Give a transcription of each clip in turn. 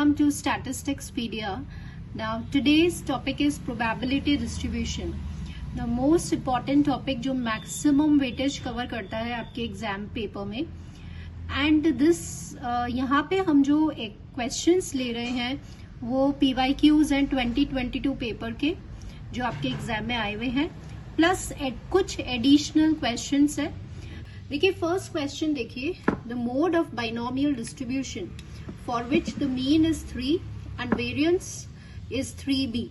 Welcome to Statisticspedia. Now today's topic is probability distribution. The most important topic जो maximum weightage cover करता है आपके exam paper में. And this यहाँ पे हम जो एक questions ले रहे हैं वो PYQs and 2022 पेपर के जो आपके एग्जाम में आए हुए हैं प्लस कुछ एडिशनल क्वेश्चंस है. देखिए फर्स्ट क्वेश्चन देखिए, the mode of binomial distribution for which the mean is 3 and variance is 3b.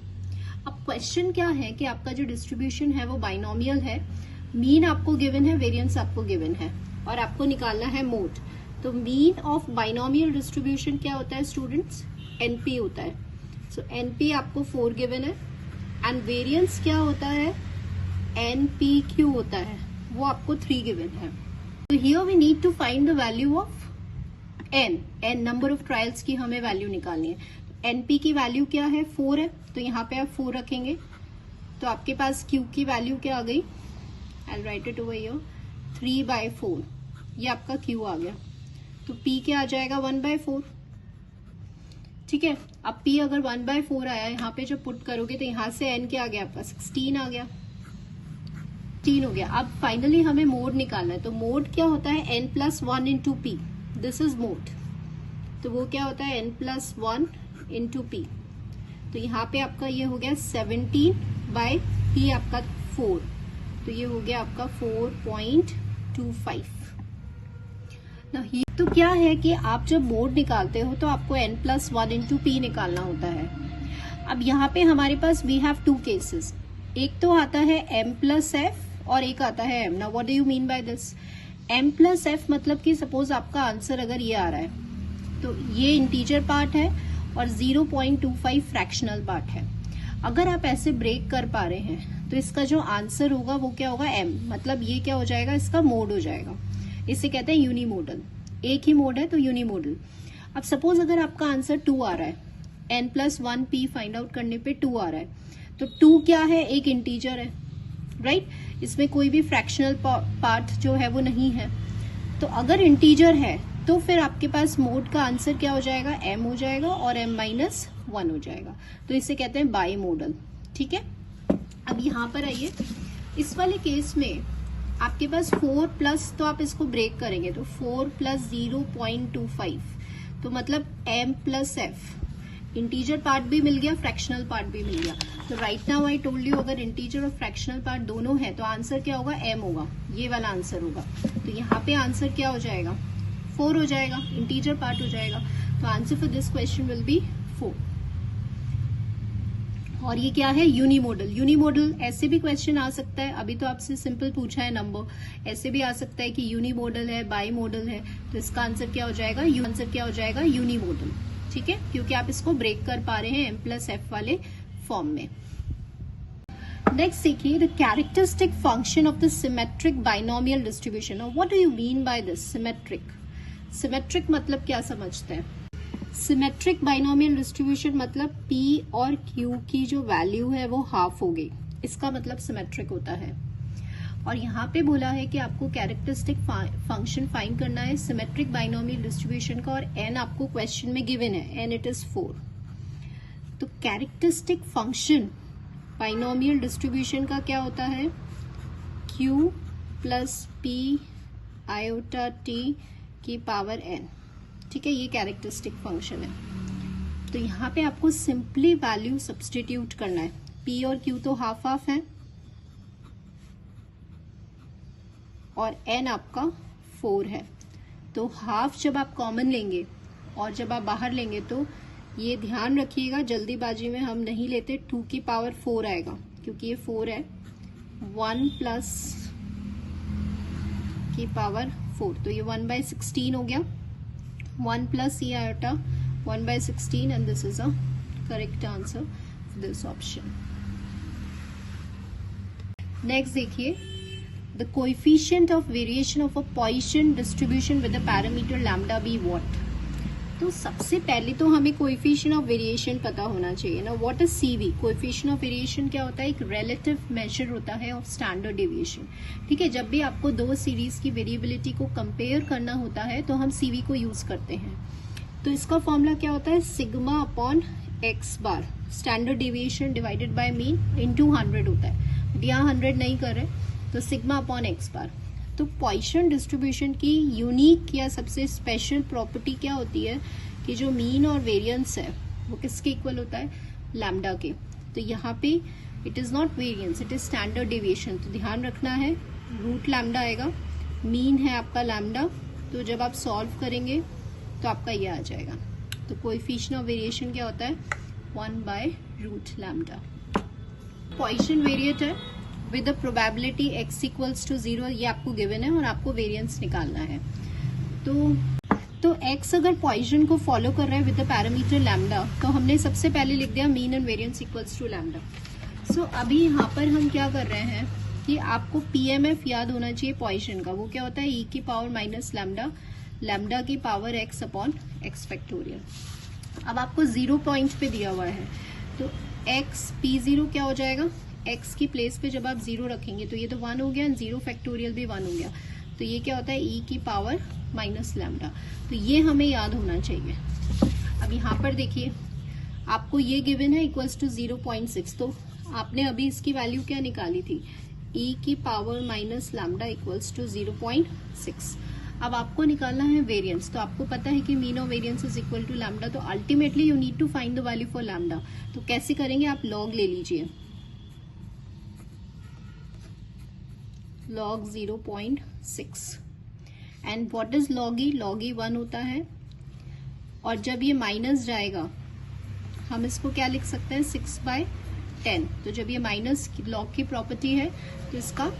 अब क्वेश्चन क्या है कि आपका जो डिस्ट्रीब्यूशन है वो बाइनोमियल है, मीन आपको गिवन है, वेरिएंस आपको गिवन है और आपको निकालना है मोड. तो मीन ऑफ बाइनोमियल डिस्ट्रीब्यूशन क्या होता है स्टूडेंट्स? एनपी होता है. सो एनपी आपको 4 गिवन है एंड वेरिएंस क्या होता है? एनपीक्यू होता है, वो आपको 3 गिवन है. तो here we need to find the value of n number of trials की हमें वैल्यू निकालनी है. एनपी की वैल्यू क्या है? 4 है, तो यहाँ पे आप 4 रखेंगे तो आपके पास क्यू की वैल्यू क्या आ गई? आई राइट इट ओवर हियर 3/4. ये आपका क्यू आ गया. तो पी क्या आ जाएगा? 1/4. ठीक है. अब पी अगर 1/4 आया, यहाँ पे जब पुट करोगे तो यहाँ से एन क्या आ गया आपका? 16 आ गया. 16 हो गया. अब फाइनली हमें मोड निकालना है. तो मोड क्या होता है? n+1 into P. This is mode. तो वो क्या होता है? n+1 into P. तो यहाँ पे आपका ये हो गया 17/p आपका 4. तो ये हो गया आपका 4.25. तो क्या है कि आप जब मोड निकालते हो तो आपको n+1 इंटू पी निकालना होता है. अब यहाँ पे हमारे पास वी हैव 2 केसेस. एक तो आता है m+f और एक आता है m. Now what do you mean by this? m+f मतलब कि सपोज आपका आंसर अगर ये आ रहा है तो ये इंटीजर पार्ट है और 0.25 फ्रैक्शनल पार्ट है. अगर आप ऐसे ब्रेक कर पा रहे हैं तो इसका जो आंसर होगा वो क्या होगा? m. मतलब ये क्या हो जाएगा? इसका मोड हो जाएगा. इसे कहते हैं यूनिमोडल. एक ही मोड है तो यूनिमोडल. अब सपोज अगर आपका आंसर 2 आ रहा है, n+1 p फाइंड आउट करने पे 2 आ रहा है, तो 2 क्या है? एक इंटीजर है, राइट? इसमें कोई भी फ्रैक्शनल पार्ट जो है वो नहीं है. तो अगर इंटीजर है तो फिर आपके पास मोड का आंसर क्या हो जाएगा? m हो जाएगा और m-1 हो जाएगा. तो इसे कहते हैं बाई मोडल. ठीक है. अब यहाँ पर आइए, इस वाले केस में आपके पास 4 प्लस, तो आप इसको ब्रेक करेंगे तो 4 + 0.25 तो मतलब m+f. इंटीजर पार्ट भी मिल गया, फ्रैक्शनल पार्ट भी मिल गया. तो right now I told you अगर इंटीजर और फ्रैक्शनल पार्ट दोनों है तो आंसर क्या होगा? m होगा. ये वाला आंसर होगा. तो यहाँ पे आंसर क्या हो जाएगा? 4 हो जाएगा. इंटीजर पार्ट हो जाएगा. तो answer for this question will be 4. और ये क्या है? यूनिमोडल. यूनिमोडल ऐसे भी क्वेश्चन आ सकता है. अभी तो आपसे सिंपल पूछा है नंबर. ऐसे भी आ सकता है कि यूनिमोडल है, बाई मोडल है. तो इसका आंसर क्या हो जाएगा? आंसर क्या हो जाएगा? यूनिमोडल. ठीक है, क्योंकि आप इसको ब्रेक कर पा रहे हैं m+f वाले फॉर्म में. नेक्स्ट देखिए, the characteristic function of the symmetric binomial distribution. What do you mean by this? Symmetric. Symmetric मतलब क्या समझते हैं? सिमेट्रिक बाइनोमियल डिस्ट्रीब्यूशन मतलब p और q की जो वैल्यू है वो हाफ हो गई, इसका मतलब सिमेट्रिक होता है. और यहाँ पे बोला है कि आपको कैरेक्टरिस्टिक फंक्शन फाइंड करना है सिमेट्रिक बाइनोमियल डिस्ट्रीब्यूशन का, और n आपको क्वेश्चन में गिवन है, n इट इज 4. तो कैरेक्टरिस्टिक फंक्शन बाइनोमियल डिस्ट्रीब्यूशन का क्या होता है? q + p i/t की पावर n. ठीक है, ये कैरेक्टरिस्टिक फंक्शन है. तो यहाँ पे आपको सिंपली वैल्यू सब्सटीट्यूट करना है. p और q तो हाफ हाफ है और n आपका 4 है. तो हाफ जब आप कॉमन लेंगे और जब आप बाहर लेंगे तो ये ध्यान रखिएगा, जल्दीबाजी में हम नहीं लेते. 2 की पावर 4 आएगा क्योंकि ये 4 है. 1 प्लस की पावर 4, तो ये 1/16 हो गया. 1 plus e iota 1/16 and this is a correct answer for this option. Next देखिए, the coefficient of variation of a Poisson distribution with the parameter lambda be what? तो सबसे पहले तो हमें coefficient of variation पता होना चाहिए ना. what is CV? coefficient of variation क्या होता है? एक relative measure होता है of standard deviation. ठीक है, जब भी आपको दो सीरीज की वेरिएबिलिटी को कंपेयर करना होता है तो हम CV को यूज करते हैं. तो इसका फॉर्मूला क्या होता है, sigma upon x bar, standard deviation divided by mean into 100 होता है, बट यहाँ 100 नहीं कर रहे, तो सिग्मा अपॉन एक्स बार। तो पॉइसन डिस्ट्रीब्यूशन की यूनिक या सबसे स्पेशल प्रॉपर्टी क्या होती है कि जो मीन और वेरिएंस है वो किसके इक्वल होता है, लैम्डा के। तो यहाँ पे it is not variance, it is standard deviation, तो ध्यान रखना है रूट लैम्डा आएगा, मीन है आपका लैम्डा, तो जब आप सॉल्व करेंगे तो आपका ये आ जाएगा। तो कोएफिशिएंट ऑफ वेरिएशन क्या होता है, 1/रूट लैम्डा। पॉइसन वेरिएट है with the probability x equals to 0, ये आपको गिवन है और आपको वेरिएंस निकालना है। तो x अगर पॉइसन को फॉलो कर रहा है विद द पैरामीटर लैम्डा, तो हमने सबसे पहले लिख दिया mean and variance equals to lambda. So अभी यहाँ पर हम क्या कर रहे हैं कि आपको PMF याद होना चाहिए पॉइसन का, वो क्या होता है, e की पावर माइनस लैम्डा, लैम्डा की power x upon x factorial. अब आपको 0 पॉइंट पे दिया हुआ है, तो x P0 क्या हो जाएगा, x की प्लेस पे जब आप 0 रखेंगे तो ये तो 1 हो गया, 0 फैक्टोरियल भी 1 हो गया, तो ये क्या होता है, e की पावर माइनस लैम्डा। तो ये हमें याद होना चाहिए। अब यहाँ पर देखिए आपको ये गिवन है इक्वल्स टू 0.6, तो आपने अभी इसकी वैल्यू क्या निकाली थी, e की power minus lambda equals to 0.6। अब आपको निकालना है वेरिएंस, तो आपको पता है कि mean of variance is equal to lambda, तो ultimately you need to find the value for lambda. तो कैसे करेंगे, आप लॉग ले लीजिए, log 0.6 and what is log e, log e 1 होता है, और जब ये माइनस जाएगा हम इसको क्या लिख सकते हैं, 6/10। तो जब ये माइनस log की प्रॉपर्टी है तो इसका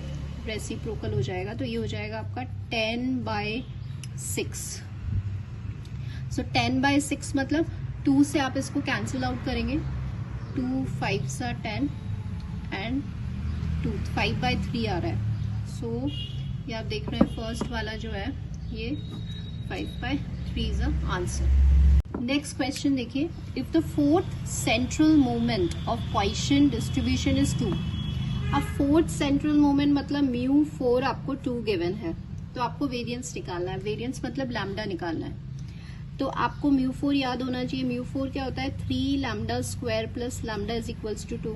रेसिप्रोकल हो जाएगा, तो ये हो जाएगा आपका 10/6। सो 10/6 मतलब 2 से आप इसको कैंसिल आउट करेंगे, 2 5 सा 10 एंड 2 5/3 आ रहा है। सो ये आप देख रहे हैं फर्स्ट वाला जो है ये 5/3 is the answer. Next question देखिए, if the fourth central moment of Poisson distribution is 2। अब फोर्थ सेंट्रल मोमेंट मतलब μ4 आपको 2 गिवन है, तो आपको वेरिएंस निकालना है, वेरिएंस मतलब लैम्डा निकालना है। तो आपको μ4 याद होना चाहिए, μ4 क्या होता है, 3 lambda square plus lambda is equals to 2,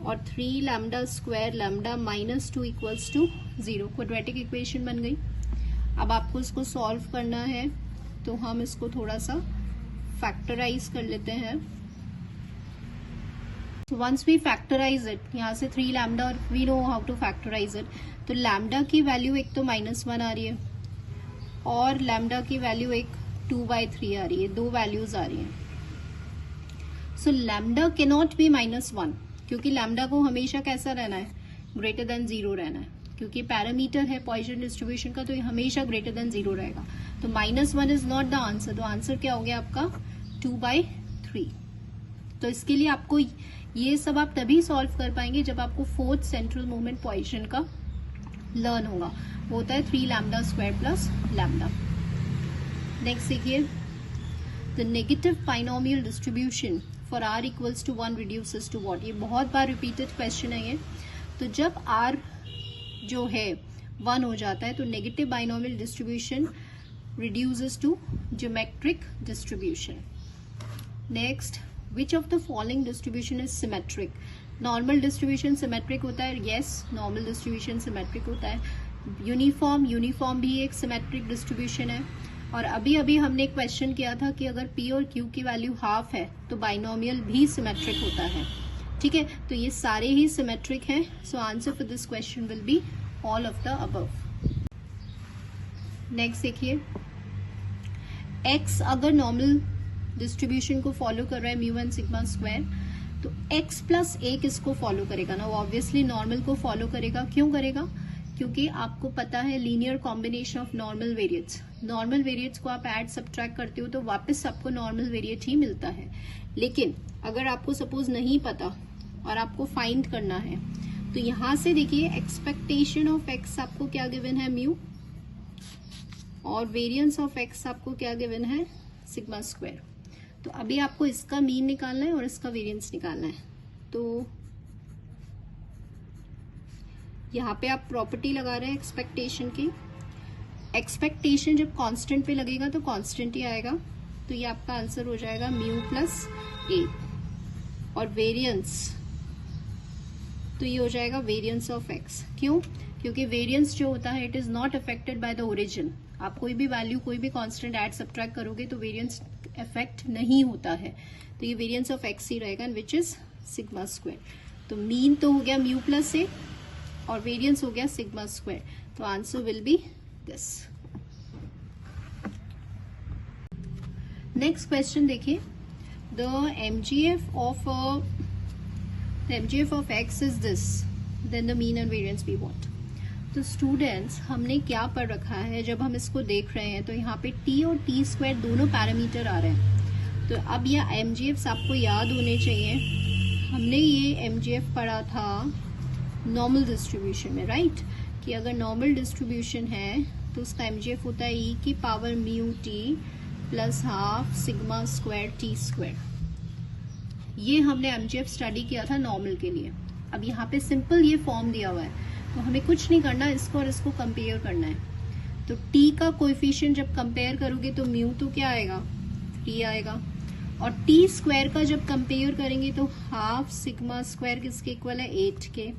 और 3 lambda square lambda minus 2 equals to 0, quadratic equation बन गई। अब आपको इसको सॉल्व करना है, तो हम इसको थोड़ा सा फैक्टराइज कर लेते हैं। वंस वी फैक्टराइज इट, यहाँ से 3 लैम्डा, और we know how to factorise it, तो लैम्डा की वैल्यू एक तो -1 आ रही है और लैम्डा की वैल्यू एक 2/3 आ रही है, 2 वैल्यूज आ रही हैं। सो लैम्डा कैन नॉट बी -1, क्योंकि लैम्डा को हमेशा कैसा रहना है, ग्रेटर देन 0 रहना है, क्योंकि पैरामीटर है पॉइसन डिस्ट्रीब्यूशन का, तो ये हमेशा ग्रेटर देन 0 रहेगा। तो -1 इज नॉट द आंसर, तो आंसर क्या हो गया आपका 2/3। तो इसके लिए आपको ये सब आप तभी सॉल्व कर पाएंगे जब आपको फोर्थ सेंट्रल मोमेंट पॉइसन का लर्न होगा, वो होता है 3 lambda square plus lambda. Next देखिए, the negative binomial distribution for r equals to 1 reduces to what. ये बहुत बार रिपीटेड क्वेश्चन है ये। तो जब r जो है 1 हो जाता है तो negative binomial distribution reduces to geometric distribution. Next, which of the following distribution is symmetric? Normal distribution symmetric होता है, yes, normal distribution symmetric होता है। यूनिफॉर्म भी एक symmetric distribution है। और अभी अभी हमने क्वेश्चन किया था कि अगर p और q की वैल्यू हाफ है तो बाइनोमियल भी सिमेट्रिक होता है, ठीक है। तो ये सारे ही सिमेट्रिक हैं, so answer for this question will be all of the above. Next देखिए, x अगर नॉर्मल डिस्ट्रीब्यूशन को फॉलो कर रहा है म्यू एन सिग्मा स्क्वायर, तो x प्लस a किसको फॉलो करेगा ना, वो ऑब्वियसली नॉर्मल को फॉलो करेगा। क्यों करेगा, क्योंकि आपको पता है linear combination of normal variates, normal variates को आप ऐड सब्ट्रैक्ट करते हो तो वापस आपको नॉर्मल वेरिएट ही मिलता है। लेकिन अगर आपको सपोज नहीं पता और आपको फाइंड करना है, तो यहां से देखिए एक्सपेक्टेशन ऑफ x आपको क्या गिवन है, म्यू, और वेरिएंस ऑफ x आपको क्या गिवन है, सिग्मा स्क्वायर। तो अभी आपको इसका मीन निकालना है और इसका वेरिएंस निकालना है। तो यहाँ पे आप प्रॉपर्टी लगा रहे हैं एक्सपेक्टेशन की। एक्सपेक्टेशन जब कांस्टेंट पे लगेगा तो कांस्टेंट ही आएगा, तो ये आपका आंसर हो जाएगा म्यू प्लस ए। और वेरिएंस, तो ये हो जाएगा वेरिएंस ऑफ एक्स। क्यों? क्योंकि वेरिएंस जो होता है it is not affected by the origin. आप कोई भी वैल्यू, कोई भी कांस्टेंट ऐड सब्ट्रैक्ट करोगे तो वेरिएंस अफेक्ट नहीं होता है, तो ये वेरिएंस ऑफ एक्स ही रहेगा, विच इज सिग्मा स्क्वायर। तो मीन तो हो गया म्यू प्लस ए और वेरिएंस हो गया सिग्मा स्क्वायर, तो answer will be this. Next question देखिए, the MGF of X is this, then the mean and variance we want. तो स्टूडेंट्स, हमने क्या पढ़ रखा है, जब हम इसको देख रहे हैं तो यहाँ पे टी और टी स्क्वायर दोनों पैरामीटर आ रहे हैं। तो अब ये एमजीएफ आपको याद होने चाहिए। हमने ये एमजीएफ पढ़ा था नॉर्मल डिस्ट्रीब्यूशन में, राइट? कि अगर नॉर्मल डिस्ट्रीब्यूशन है तो उसका एमजीएफ होता है ई की power mu T plus half sigma square T square. ये हमने एमजीएफ स्टडी किया था नॉर्मल के लिए। अब यहाँ पे सिंपल ये फॉर्म दिया हुआ है, तो हमें कुछ नहीं करना, इसको और इसको कंपेयर करना है। तो टी का कोएफिशिएंट जब कंपेयर करोगे तो म्यू तो क्या आएगा, 3 आएगा। और टी स्क्वायर का जब कंपेयर करेंगे तो हाफ सिग्मा स्क्वायर किसके इक्वल है, 8 के।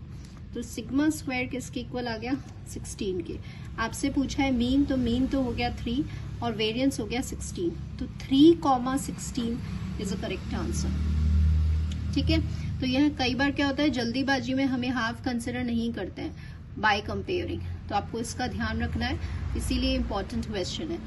तो सिग्मा स्क्वायर किसके इक्वल आ गया, 16 के। आपसे पूछा है मीन, तो मीन तो हो गया 3 और वेरिएंस हो गया 16। तो 3,16 इज अ करेक्ट आंसर। ठीक है, तो यह कई बार क्या होता है, जल्दीबाजी में हमें हाफ कंसिडर नहीं करते हैं बाय कंपेयरिंग, तो आपको इसका ध्यान रखना है, इसीलिए इंपॉर्टेंट क्वेश्चन है।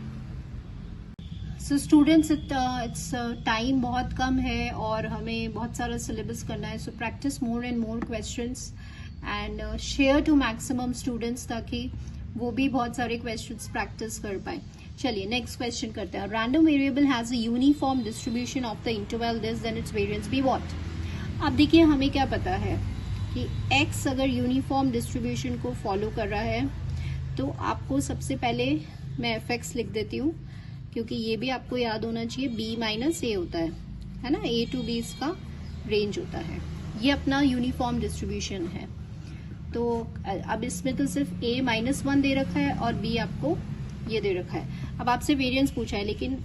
सो स्टूडेंट्स, इट्स टाइम बहुत कम है और हमें बहुत सारा सिलेबस करना है, so practice more and more questions and share to maximum students, ताकि वो भी बहुत सारे क्वेश्चंस प्रैक्टिस कर पाए। चलिए नेक्स्ट क्वेश्चन करते हैं। Random variable has a uniform distribution of the interval this, then its variance be what. अब देखिए, हमें क्या पता है कि x अगर यूनिफॉर्म डिस्ट्रीब्यूशन को फॉलो कर रहा है तो आपको सबसे पहले मैं fx लिख देती हूँ, क्योंकि ये भी आपको याद होना चाहिए, b माइनस ए होता है ना, a टू b इसका रेंज होता है। ये अपना यूनिफॉर्म डिस्ट्रीब्यूशन है। तो अब इसमें तो सिर्फ a -1 दे रखा है और b आपको ये दे रखा है। अब आपसे वेरिएंस पूछा है, लेकिन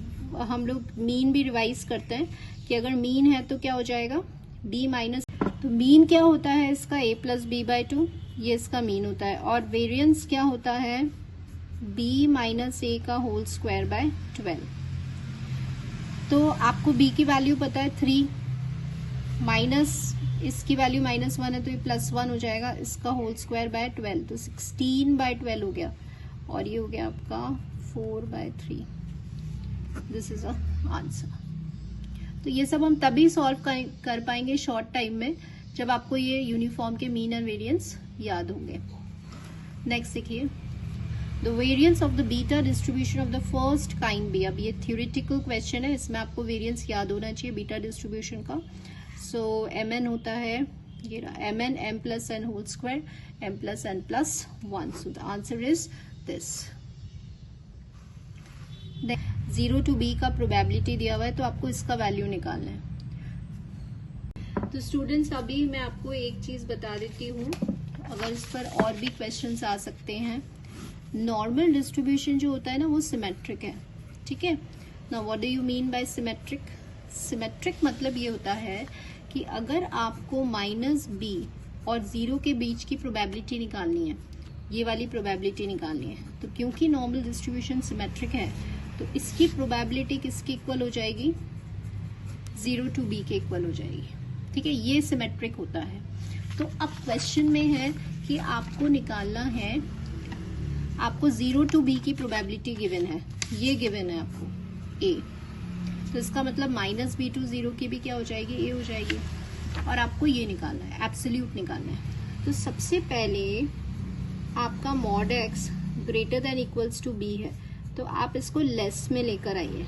हम लोग मीन भी रिवाइज करते हैं कि अगर मीन है तो क्या हो जाएगा, b माइनस। तो मीन क्या होता है इसका, a प्लस बी बाई 2, ये इसका मीन होता है। और वेरिएंस क्या होता है, b माइनस ए का होल स्क्वायर बाय 12। तो आपको b की वैल्यू पता है 3, माइनस इसकी वैल्यू -1 है तो ये +1 हो जाएगा, इसका होल स्क्वायर बाय 12, तो 16 बाय 12 हो गया। और ये हो गया आपका 4/3। This is a answer. तो ये सब हम तभी सॉल्व कर पाएंगे शॉर्ट टाइम में जब आपको ये यूनिफॉर्म के मीन एंड वेरिएंस याद होंगे। नेक्स्ट देखिए, the variance of the beta distribution of the first kind be. अब ये थ्योरेटिकल क्वेश्चन है, इसमें आपको वेरिएंस याद होना चाहिए बीटा डिस्ट्रीब्यूशन का। सो mn होता है, ये रहा mn m plus n whole square m plus n plus 1। So the answer is this. 0 to b का प्रोबेबिलिटी दिया हुआ है, तो आपको इसका वैल्यू निकालना है। तो स्टूडेंट्स, अभी मैं आपको एक चीज बता देती हूँ, अगर इस पर और भी क्वेश्चंस आ सकते हैं। नॉर्मल डिस्ट्रीब्यूशन जो होता है ना, वो सिमेट्रिक है, ठीक है ना। What do you mean by symmetric? Symmetric मतलब ये होता है कि अगर आपको -b और 0 के बीच की प्रोबेबिलिटी निकालनी है, ये वाली प्रोबेबिलिटी निकालनी है, तो क्योंकि नॉर्मल डिस्ट्रीब्यूशन सिमेट्रिक है तो इसकी प्रोबेबिलिटी किसके इक्वल हो जाएगी, 0 to b के इक्वल हो जाएगी, ठीक है। ये सिमेट्रिक होता है। तो अब क्वेश्चन में है कि आपको निकालना है, आपको 0 to b की प्रोबेबिलिटी गिवन है, ये गिवन है आपको a, तो इसका मतलब -b to 0 की भी क्या हो जाएगी, a हो जाएगी। और आपको ये निकालना है, एब्सोल्यूट निकालना है। तो सबसे पहले आपका mod x greater than equals to b है, तो आप इसको लेस में लेकर आइए।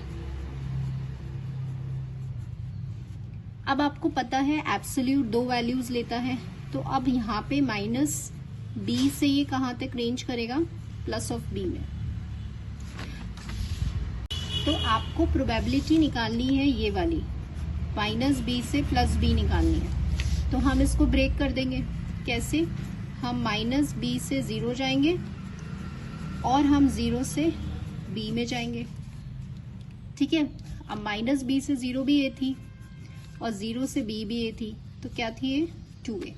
अब आपको पता है एब्सोल्यूट 2 वैल्यूज लेता है, तो अब यहाँ पे -b से ये कहाँ तक रेंज करेगा, +b में। तो आपको प्रोबेबिलिटी निकालनी है ये वाली, -b से +b निकालनी है। तो हम इसको ब्रेक कर देंगे। कैसे? हम -b से 0 जाएंगे और हम 0 से b में जाएंगे, ठीक है। अब माइनस बी से 0 भी ए थी और 0 से बी भी ए थी, तो क्या थी ये 2a।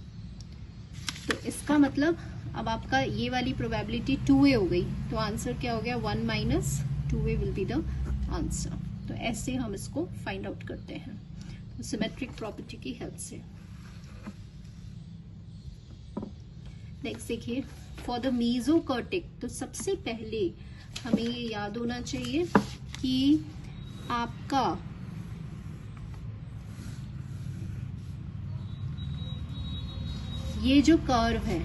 तो इसका मतलब अब आपका ये वाली प्रोबेबिलिटी 2a हो गई, तो आंसर क्या हो गया 1 minus 2a will be the answer. तो ऐसे हम इसको फाइंड आउट करते हैं तो सिमेट्रिक प्रॉपर्टी की हेल्प से। नेक्स्ट देखिए, फॉर द मीजोकर्टिक, तो सबसे पहले हमें ये याद होना चाहिए कि आपका ये जो कर्व है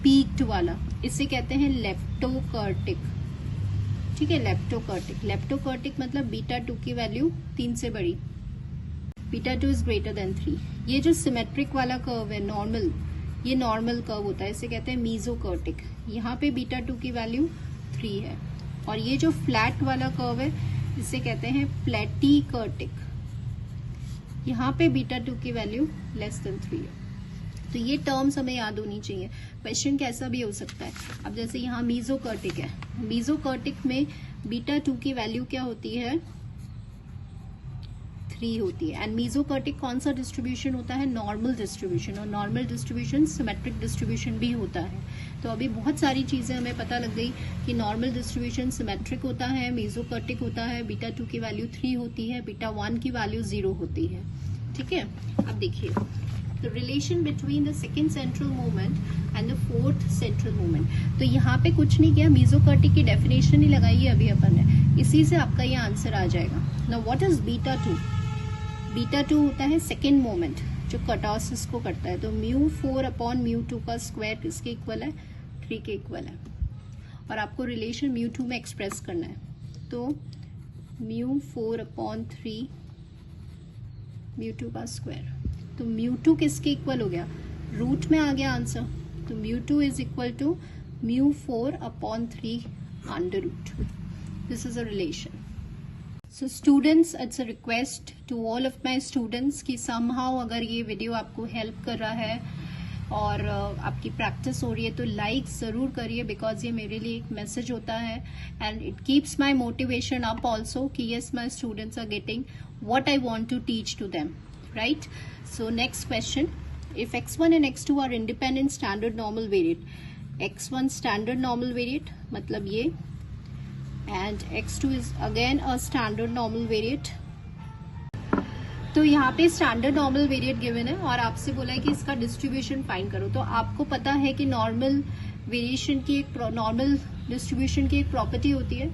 पीक्ड वाला, इसे कहते हैं लेप्टोकर्टिक। ठीक है, लेप्टोकर्टिक। लेप्टोकर्टिक मतलब बीटा 2 की वैल्यू 3 से बड़ी, बीटा 2 इज ग्रेटर देन 3। ये जो सिमेट्रिक वाला कर्व है नॉर्मल, ये नॉर्मल कर्व होता है, इसे कहते हैं मीजोकर्टिक। यहाँ पे बीटा 2 की वैल्यू 3 है, और ये जो फ्लैट वाला कर्व है इसे कहते हैं प्लेटिकर्टिक। यहाँ पे बीटा 2 की वैल्यू लेस देन 3 है। तो ये टर्म्स हमें याद होनी चाहिए, क्वेश्चन कैसा भी हो सकता है। अब जैसे यहाँ मीजोकर्टिक है, मीजोकर्टिक में बीटा 2 की वैल्यू क्या होती है 3 होती है। एंड मीजोकर्टिक कौन सा डिस्ट्रीब्यूशन होता है, नॉर्मल डिस्ट्रीब्यूशन, और नॉर्मल डिस्ट्रीब्यूशन सिमेट्रिक डिस्ट्रीब्यूशन भी होता है। तो अभी बहुत सारी चीजें हमें पता लग गई कि नॉर्मल डिस्ट्रीब्यूशन सिमेट्रिक होता है, मीजोकर्टिक होता है, बीटा 2 की वैल्यू 3 होती है, बीटा 1 की वैल्यू 0 होती है। ठीक है, अब देखिए the relation between the second central movement and the fourth central movement. तो यहाँ पे कुछ नहीं किया, मीजोकर्टिक की डेफिनेशन ही लगाई है अभी अपन ने, इसी से आपका ये आंसर आ जाएगा। Now what is beta 2? Beta 2 होता है सेकेंड मोमेंट जो कर्टोसिस को करता है। तो μ4 अपॉन μ2 का स्क्वायर किसके इक्वल है, 3 के इक्वल है, और आपको रिलेशन μ2 में एक्सप्रेस करना है। तो μ4 अपॉन 3 μ2 का स्क्वायर, तो μ2 किसके इक्वल हो गया, रूट में आ गया आंसर। तो μ2 is equal to μ4 upon 3 under root. This is a relation. So students, it's a request to all of my students कि समहाउ अगर ये वीडियो आपको हेल्प कर रहा है और आपकी प्रैक्टिस हो रही है तो लाइक जरूर करिए, बिकॉज ये मेरे लिए एक मैसेज होता है and it keeps my motivation up also कि yes my students are getting what I want to teach to them, right? So next question, if x1 and x2 are independent standard normal variate, x1 standard normal variate मतलब ये, and x2 is again a standard normal variate। तो यहाँ पे standard normal variate given है और आपसे बोला है कि इसका डिस्ट्रीब्यूशन फाइंड करो। तो आपको पता है कि नॉर्मल वेरिएशन की एक, नॉर्मल डिस्ट्रीब्यूशन की एक प्रॉपर्टी होती है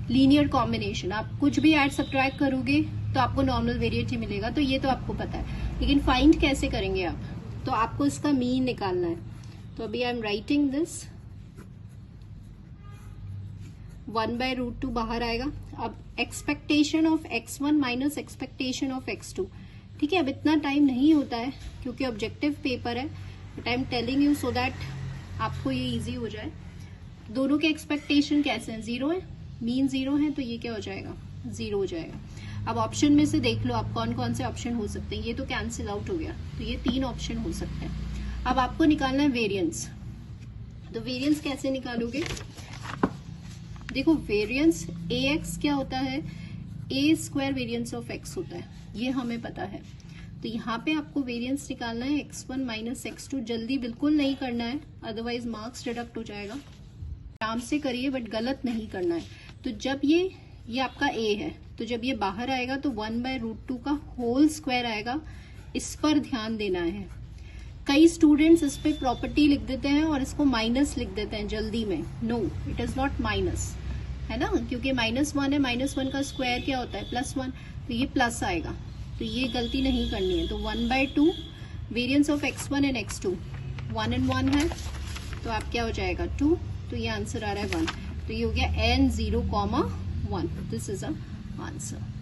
लीनियर कॉम्बिनेशन। आप कुछ भी ऐड सब्ट्रैक्ट करोगे तो आपको नॉर्मल वेरिएट ही मिलेगा, तो ये तो आपको पता है। लेकिन फाइंड कैसे करेंगे आप, तो आपको इसका मीन निकालना है। तो अभी आई एम राइटिंग दिस, 1/√2 बाहर आएगा। अब expectation of x1 minus expectation of x2। ठीक है, अब इतना टाइम नहीं होता है क्योंकि ऑब्जेक्टिव पेपर है, but I am telling you so that आपको ये इजी हो जाए। दोनों के एक्सपेक्टेशन कैसे हैं, 0 है, मीन 0 है, तो ये क्या हो जाएगा 0 हो जाएगा। अब ऑप्शन में से देख लो आप कौन कौन से ऑप्शन हो सकते हैं। ये तो कैंसिल आउट हो गया, तो ये 3 ऑप्शन हो सकते हैं। अब आपको निकालना है वेरिएंस। तो वेरिएंस कैसे निकालोगे, देखो वेरिएंस ax क्या होता है, a square variance of x होता है, ये हमें पता है। तो यहाँ पे आपको वेरिएंस निकालना है x1 माइनस x2। जल्दी बिल्कुल नहीं करना है, अदरवाइज मार्क्स डिडक्ट हो जाएगा। आराम से करिए बट गलत नहीं करना है। तो जब ये आपका a है, तो जब ये बाहर आएगा तो 1/√2 का होल स्क्वायर आएगा, इस पर ध्यान देना है। कई स्टूडेंट्स इस पे प्रॉपर्टी लिख देते हैं और इसको माइनस लिख देते हैं जल्दी में। No, it is not minus, है ना, क्योंकि -1 है, -1 का स्क्वायर क्या होता है +1, तो ये प्लस आएगा, तो ये गलती नहीं करनी है। तो 1/2 variance of x1 and x2, 1 and 1 है, तो आप क्या हो जाएगा 2, तो ये आंसर आ रहा है 1। तो ये हो गया n0,1, this is a answer.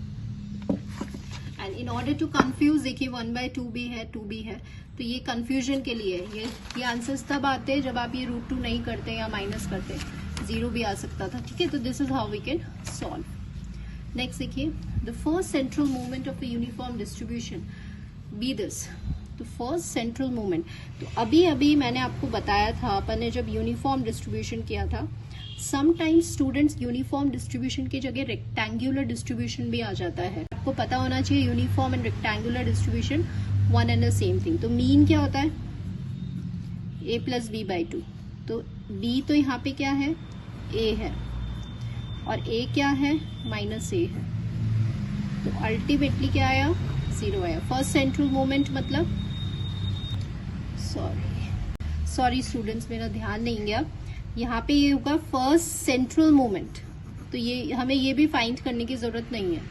And in order to confuse, देखिए 1/2 भी है, 2 भी है, तो ये कंफ्यूजन के लिए है। ये आंसर्स तब आते हैं जब आप ये √2 नहीं करते या माइनस करते, 0 भी आ सकता था। ठीक है, तो this is how we can solve. Next देखिए, the first central movement of a uniform distribution be this. तो फर्स्ट सेंट्रल मूवमेंट, तो अभी मैंने आपको बताया था, अपन ने जब यूनिफॉर्म डिस्ट्रीब्यूशन किया था, समटाइम्स स्टूडेंट्स यूनिफॉर्म डिस्ट्रीब्यूशन की जगह रेक्टेंगुलर डिस्ट्रीब्यूशन भी आ जाता है। आपको पता होना चाहिए uniform and rectangular distribution one and the same thing. तो मीन क्या होता है? a plus b by 2। तो b तो यहाँ पे क्या है? a है, और a क्या है? माइनस a है। तो अल्टीमेटली क्या आया? 0 आया। फर्स्ट सेंट्रल मोमेंट मतलब, सॉरी स्टूडेंट्स, मेरा ध्यान नहीं गया। यहाँ पे ये होगा फर्स्ट सेंट्रल मोमेंट। तो ये हमें ये भी फाइंड करने की जरूरत नहीं है,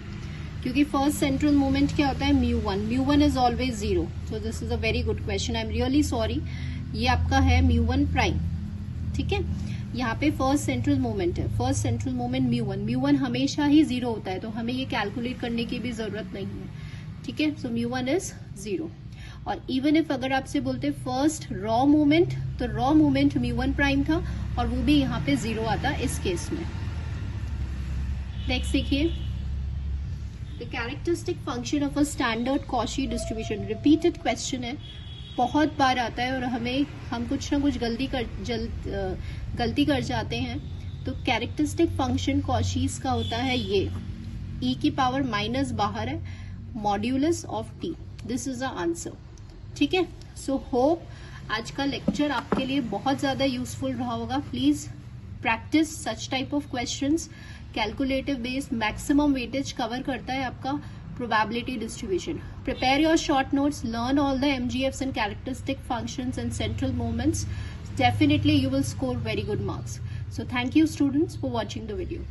क्योंकि फर्स्ट सेंट्रल मोमेंट क्या होता है? Mu one is always 0। So this is a very good question, I am really sorry. ये आपका है म्यू1 प्राइम, ठीक है। यहाँ पे फर्स्ट सेंट्रल मोमेंट है, फर्स्ट सेंट्रल मोमेंट म्यू1 हमेशा ही 0 होता है, तो हमें ये कैलकुलेट करने की भी जरूरत नहीं है, ठीक है। सो म्यू1 इज 0। और इवन इफ अगर आपसे बोलते फर्स्ट रॉ मोमेंट, तो रॉ मोमेंट म्यू1 प्राइम था, और वो भी यहाँ पे 0 आता इस केस में। नेक्स्ट देखिए, the characteristic function of a standard Cauchy distribution. Repeated question है, बहुत बार आता है, और हम कुछ ना कुछ गलती कर जाते हैं। तो कैरेक्टरिस्टिक फंक्शन कॉचीज का होता है ये, e की पावर माइनस बाहर है, modulus of t। This is the answer, ठीक है। सो होप आज का लेक्चर आपके लिए बहुत ज्यादा यूजफुल रहा होगा। Please practice such type of questions. Calculative based maximum weightage cover करता है आपका probability distribution. Prepare your short notes, learn all the MGFs and characteristic functions and central moments. Definitely you will score very good marks. So thank you students for watching the video.